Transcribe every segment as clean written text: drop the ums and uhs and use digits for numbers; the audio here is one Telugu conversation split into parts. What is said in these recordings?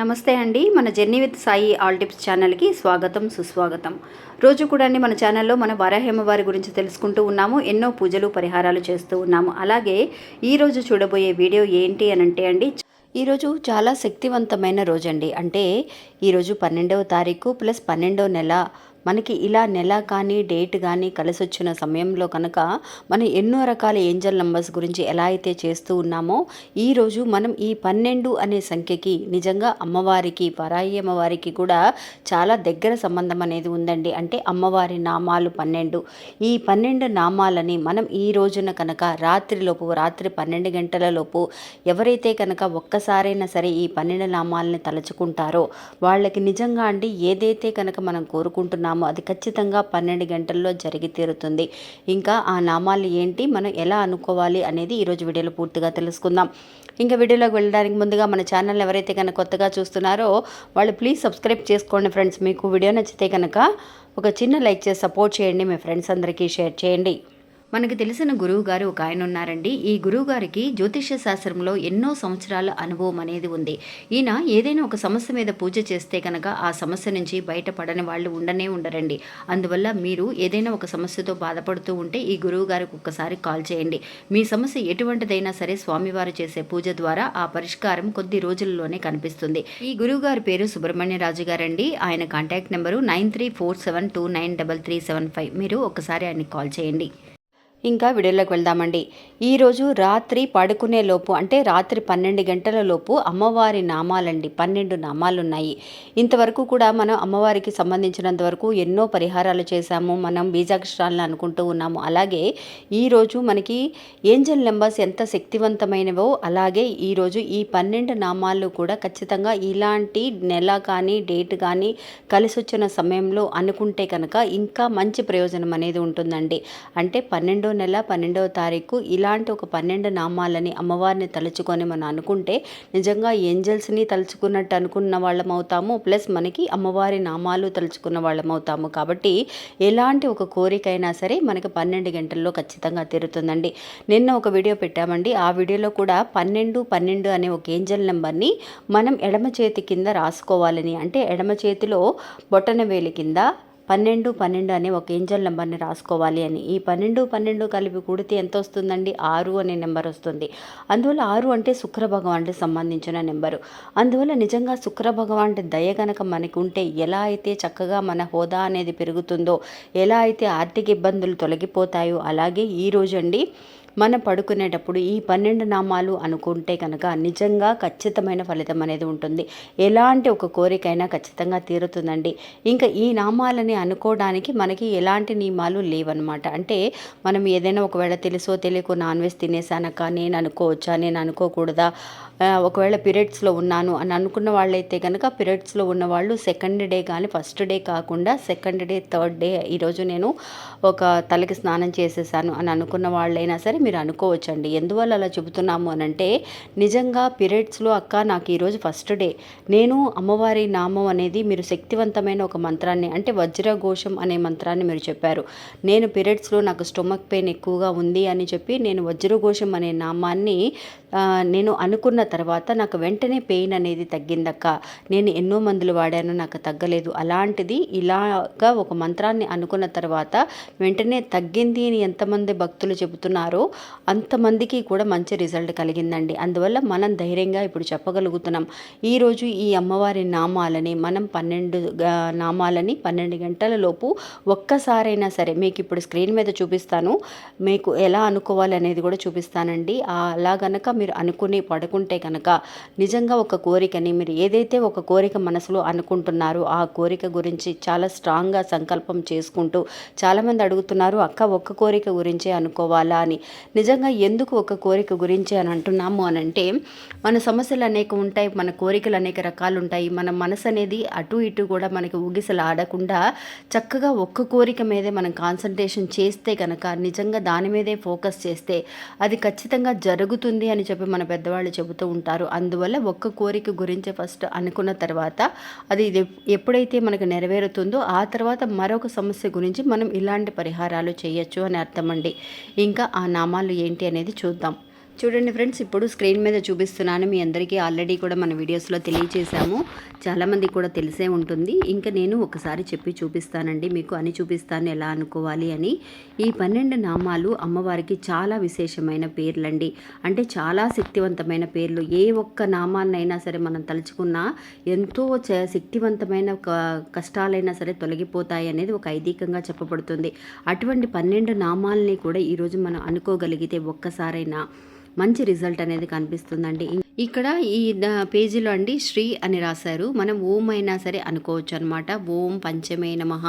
నమస్తే అండి. మన journey with Sai all tips ఛానల్కి స్వాగతం, సుస్వాగతం. రోజు కూడా అండి మన ఛానల్లో మన వారాహేమవారి గురించి తెలుసుకుంటూ ఉన్నాము. ఎన్నో పూజలు పరిహారాలు చేస్తూ ఉన్నాము. అలాగే ఈరోజు చూడబోయే వీడియో ఏంటి అని అంటే అండి, ఈరోజు చాలా శక్తివంతమైన రోజండి. అంటే ఈరోజు 12వ తారీఖు ప్లస్ 12వ నెల. మనకి ఇలా నెల కానీ డేట్ కానీ కలిసొచ్చిన సమయంలో కనుక మనం ఎన్నో రకాల ఏంజల్ నంబర్స్ గురించి ఎలా అయితే చేస్తూ ఉన్నామో, ఈరోజు మనం ఈ 12 అనే సంఖ్యకి నిజంగా అమ్మవారికి, పరాయి అమ్మవారికి కూడా చాలా దగ్గర సంబంధం అనేది ఉందండి. అంటే అమ్మవారి నామాలు 12. ఈ 12 నామాలని మనం ఈ రోజున కనుక రాత్రి 12 గంటల లోపు ఎవరైతే కనుక ఒక్కసారైనా సరే ఈ 12 నామాలని తలుచుకుంటారో వాళ్ళకి నిజంగా అండి ఏదైతే కనుక మనం కోరుకుంటున్నామో అది ఖచ్చితంగా 12 గంటల్లో జరిగి తీరుతుంది. ఇంకా ఆ నామాలు ఏంటి, మనం ఎలా అనుకోవాలి అనేది ఈరోజు వీడియోలో పూర్తిగా తెలుసుకుందాం. ఇంకా వీడియోలోకి వెళ్ళడానికి ముందుగా మన ఛానల్ ఎవరైతే కనుక కొత్తగా చూస్తున్నారో వాళ్ళు ప్లీజ్ సబ్స్క్రైబ్ చేసుకోండి ఫ్రెండ్స్. మీకు వీడియో నచ్చితే కనుక ఒక చిన్న లైక్ చేసి సపోర్ట్ చేయండి. మీ ఫ్రెండ్స్ అందరికీ షేర్ చేయండి. మనకి తెలిసిన గురువు గారు ఒక ఆయన ఉన్నారండి. ఈ గురువు గారికి జ్యోతిష్య శాస్త్రంలో ఎన్నో సంవత్సరాల అనుభవం అనేది ఉంది. ఈయన ఏదైనా ఒక సమస్య మీద పూజ చేస్తే కనుక ఆ సమస్య నుంచి బయటపడని వాళ్ళు ఉండరండి. అందువల్ల మీరు ఏదైనా ఒక సమస్యతో బాధపడుతూ ఉంటే ఈ గురువు గారికి ఒక్కసారి కాల్ చేయండి. మీ సమస్య ఎటువంటిదైనా సరే స్వామివారు చేసే పూజ ద్వారా ఆ పరిష్కారం కొద్ది రోజుల్లోనే కనిపిస్తుంది. ఈ గురువు గారి పేరు సుబ్రహ్మణ్యరాజు గారండి. ఆయన కాంటాక్ట్ నెంబరు 9347293375. మీరు ఒకసారి ఆయనకి కాల్ చేయండి. ఇంకా వీడియోలోకి వెళ్దామండి. ఈరోజు రాత్రి పడుకునే లోపు అంటే రాత్రి 12 గంటల లోపు అమ్మవారి నామాలండి 12 నామాలు ఉన్నాయి. ఇంతవరకు కూడా మనం అమ్మవారికి సంబంధించినంత వరకు ఎన్నో పరిహారాలు చేశాము. మనం బీజాక్షరాలను అనుకుంటూ ఉన్నాము. అలాగే ఈరోజు మనకి ఏంజల్ నెంబర్స్ ఎంత శక్తివంతమైనవో అలాగే ఈరోజు ఈ 12 నామాలు కూడా ఖచ్చితంగా ఇలాంటి నెల కానీ డేట్ కానీ కలిసి వచ్చిన సమయంలో అనుకుంటే కనుక ఇంకా మంచి ప్రయోజనం అనేది ఉంటుందండి. అంటే 12వ నెల 12వ తారీఖు ఇలాంటి ఒక 12 నామాలని అమ్మవారిని తలుచుకొని మనం అనుకుంటే నిజంగా ఏంజల్స్ని తలుచుకున్నట్టు అనుకున్న వాళ్ళం అవుతాము. ప్లస్ మనకి అమ్మవారి నామాలు తలుచుకున్న వాళ్ళం అవుతాము. కాబట్టి ఎలాంటి ఒక కోరికైనా సరే మనకి 12 గంటల్లో ఖచ్చితంగా తీరుతుందండి. నిన్న ఒక వీడియో పెట్టామండి. ఆ వీడియోలో కూడా 12 అనే ఒక ఏంజల్ నెంబర్ని మనం ఎడమ చేతి కింద రాసుకోవాలని, అంటే ఎడమ చేతిలో బొటన వేలి కింద 12 అనే ఒక ఏంజల్ నెంబర్ని రాసుకోవాలి అని. ఈ 12 కలిపి కూడితే ఎంత వస్తుందండి? 6 అనే నెంబర్ వస్తుంది. అందువల్ల 6 అంటే శుక్ర భగవానుడికి సంబంధించిన నెంబరు. అందువల్ల నిజంగా శుక్ర భగవానుడి దయ కనుక మనకు ఉంటే ఎలా అయితే చక్కగా మన హోదా అనేది పెరుగుతుందో, ఎలా అయితే ఆర్థిక ఇబ్బందులు తొలగిపోతాయో, అలాగే ఈరోజు అండి మనం పడుకునేటప్పుడు ఈ 12 నామాలు అనుకుంటే కనుక నిజంగా ఖచ్చితమైన ఫలితం అనేది ఉంటుంది. ఎలాంటి ఒక కోరికైనా ఖచ్చితంగా తీరుతుందండి. ఇంకా ఈ నామాలని అనుకోవడానికి మనకి ఎలాంటి నియమాలు లేవన్నమాట. అంటే మనం ఏదైనా ఒకవేళ తెలుసో తెలియకో నాన్ వెజ్ తినేసానక నేను అనుకోవచ్చా, నేను అనుకోకూడదా, ఒకవేళ పీరియడ్స్లో ఉన్నాను అని అనుకున్న వాళ్ళైతే కనుక పీరియడ్స్లో ఉన్నవాళ్ళు సెకండ్ డే కానీ ఫస్ట్ డే కాకుండా సెకండ్ డే, థర్డ్ డే ఈరోజు నేను ఒక తలకి స్నానం చేసేసాను అని అనుకున్న వాళ్ళైనా సరే మీరు అనుకోవచ్చండి. ఎందువల్ల అలా చెబుతున్నాము అని అంటే నిజంగా పీరియడ్స్లో అక్క నాకు ఈరోజు ఫస్ట్ డే, నేను అమ్మవారి నామం అనేది మీరు శక్తివంతమైన ఒక మంత్రాన్ని అంటే వజ్రఘోషం అనే మంత్రాన్ని మీరు చెప్పారు. నేను పీరియడ్స్లో నాకు స్టొమక్ పెయిన్ ఎక్కువగా ఉంది అని చెప్పి నేను వజ్రఘోషం అనే నామాన్ని నేను అనుకున్న తర్వాత నాకు వెంటనే పెయిన్ అనేది తగ్గిందక్క. నేను ఎన్నో మందులు వాడాను, నాకు తగ్గలేదు. అలాంటిది ఇలాగా ఒక మంత్రాన్ని అనుకున్న తర్వాత వెంటనే తగ్గింది అని ఎంతమంది భక్తులు చెబుతున్నారో అంతమందికి కూడా మంచి రిజల్ట్ కలిగిందండి. అందువల్ల మనం ధైర్యంగా ఇప్పుడు చెప్పగలుగుతున్నాం. ఈరోజు ఈ అమ్మవారి నామాలని మనం 12 నామాలని 12 గంటల లోపు ఒక్కసారైనా సరే మీకు ఇప్పుడు స్క్రీన్ మీద చూపిస్తాను. మీకు ఎలా అనుకోవాలి అనేది కూడా చూపిస్తానండి. అలా గనక మీరు అనుకుని పడుకుంటే కనుక నిజంగా ఒక కోరికని మీరు ఏదైతే ఒక కోరిక మనసులో అనుకుంటున్నారో ఆ కోరిక గురించి చాలా స్ట్రాంగ్గా సంకల్పం చేసుకుంటూ, చాలామంది అడుగుతున్నారు అక్క ఒక్క కోరిక గురించే అనుకోవాలా అని. నిజంగా ఎందుకు ఒక కోరిక గురించి అని అంటున్నాము అని అంటే మన సమస్యలు అనేక ఉంటాయి, మన కోరికలు అనేక రకాలు ఉంటాయి. మన మనసు అనేది అటు ఇటు కూడా మనకి ఊగిసలు ఆడకుండా చక్కగా ఒక్క కోరిక మీదే మనం కాన్సన్ట్రేషన్ చేస్తే కనుక నిజంగా దాని మీదే ఫోకస్ చేస్తే అది ఖచ్చితంగా జరుగుతుంది అని చెప్పి మన పెద్దవాళ్ళు చెబుతూ ఉంటారు. అందువల్ల ఒక్క కోరిక గురించి ఫస్ట్ అనుకున్న తర్వాత అది ఎప్పుడైతే మనకు నెరవేరుతుందో ఆ తర్వాత మరొక సమస్య గురించి మనం ఇలాంటి పరిహారాలు చేయొచ్చు అని అర్థమండి. ఇంకా ఆ నామాలు ఏంటి అనేది చూద్దాం. చూడండి ఫ్రెండ్స్, ఇప్పుడు స్క్రీన్ మీద చూపిస్తున్నాను. మీ అందరికీ ఆల్రెడీ కూడా మన వీడియోస్లో తెలియచేశాము. చాలామంది కూడా తెలిసే ఉంటుంది. ఇంకా నేను ఒకసారి చెప్పి చూపిస్తానండి మీకు, అని చూపిస్తాను ఎలా అనుకోవాలి అని. ఈ 12 నామాలు అమ్మవారికి చాలా విశేషమైన పేర్లండి. అంటే చాలా శక్తివంతమైన పేర్లు. ఏ ఒక్క నామాన్నైనా సరే మనం తలుచుకున్నా ఎంతో శక్తివంతమైన కష్టాలైనా సరే తొలగిపోతాయి అనేది ఒక ఐదీకంగా చెప్పబడుతుంది. అటువంటి 12 నామాలని కూడా ఈరోజు మనం అనుకోగలిగితే ఒక్కసారైనా మంచి రిజల్ట్ అనేది కనిపిస్తుందండి. ఇక్కడ ఈ పేజీలో అండి శ్రీ అని రాశారు. మనం ఓం అయినా సరే అనుకోవచ్చు అనమాట. ఓం పంచమే నమః,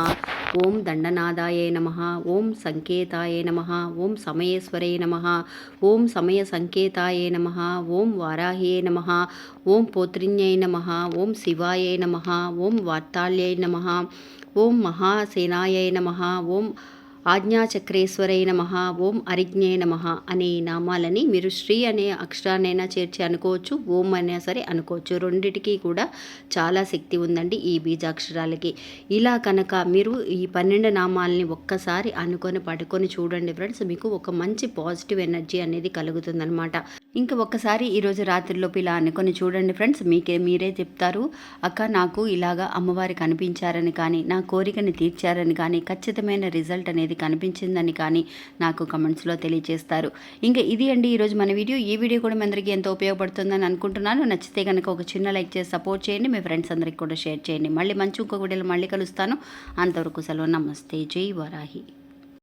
ఓం దండనాదాయ నమః, ఓం సంకేతాయ నమః, ఓం సమయేశ్వరే నమః, ఓం సమయ సంకేతాయ నమః, ఓం వారాహ్యే నమః, ఓం పోత్రిన్యై నమః, ఓం శివాయ నమః, ఓం వార్తాళ్యై నమః, ఓం మహాసేనాయ నమః, ఓం ఆజ్ఞాచక్రేశ్వరై నమః, ఓం అరిజ్ఞే నమః అనే నామాలని మీరు శ్రీ అనే అక్షరాన్నైనా చేర్చి అనుకోవచ్చు, ఓం అయినా సరే అనుకోవచ్చు. రెండిటికి కూడా చాలా శక్తి ఉందండి ఈ బీజాక్షరాలకి. ఇలా కనుక మీరు ఈ 12 నామాలని ఒక్కసారి అనుకొని పడుకొని చూడండి ఫ్రెండ్స్, మీకు ఒక మంచి పాజిటివ్ ఎనర్జీ అనేది కలుగుతుందనమాట. ఇంకా ఒక్కసారి ఈరోజు రాత్రిలోపు ఇలా అనుకొని చూడండి ఫ్రెండ్స్, మీరే చెప్తారు, అక్క నాకు ఇలాగా అమ్మవారికి కనిపించారని కానీ, నా కోరికని తీర్చారని కానీ, ఖచ్చితమైన రిజల్ట్ అనేది కనిపించిందని కానీ నాకు కమెంట్స్లో తెలియజేస్తారు. ఇంకా ఇది అండి ఈరోజు మన వీడియో. ఈ వీడియో కూడా మీ అందరికీ ఎంతో ఉపయోగపడుతుందని అనుకుంటున్నాను. నచ్చితే కనుక ఒక చిన్న లైక్ చేసి సపోర్ట్ చేయండి. మీ ఫ్రెండ్స్ అందరికీ కూడా షేర్ చేయండి. మళ్ళీ మంచి ఇంకొక వీడియోలో మళ్ళీ కలుస్తాను. అంతవరకు సెలవు. నమస్తే. జై వరాహి.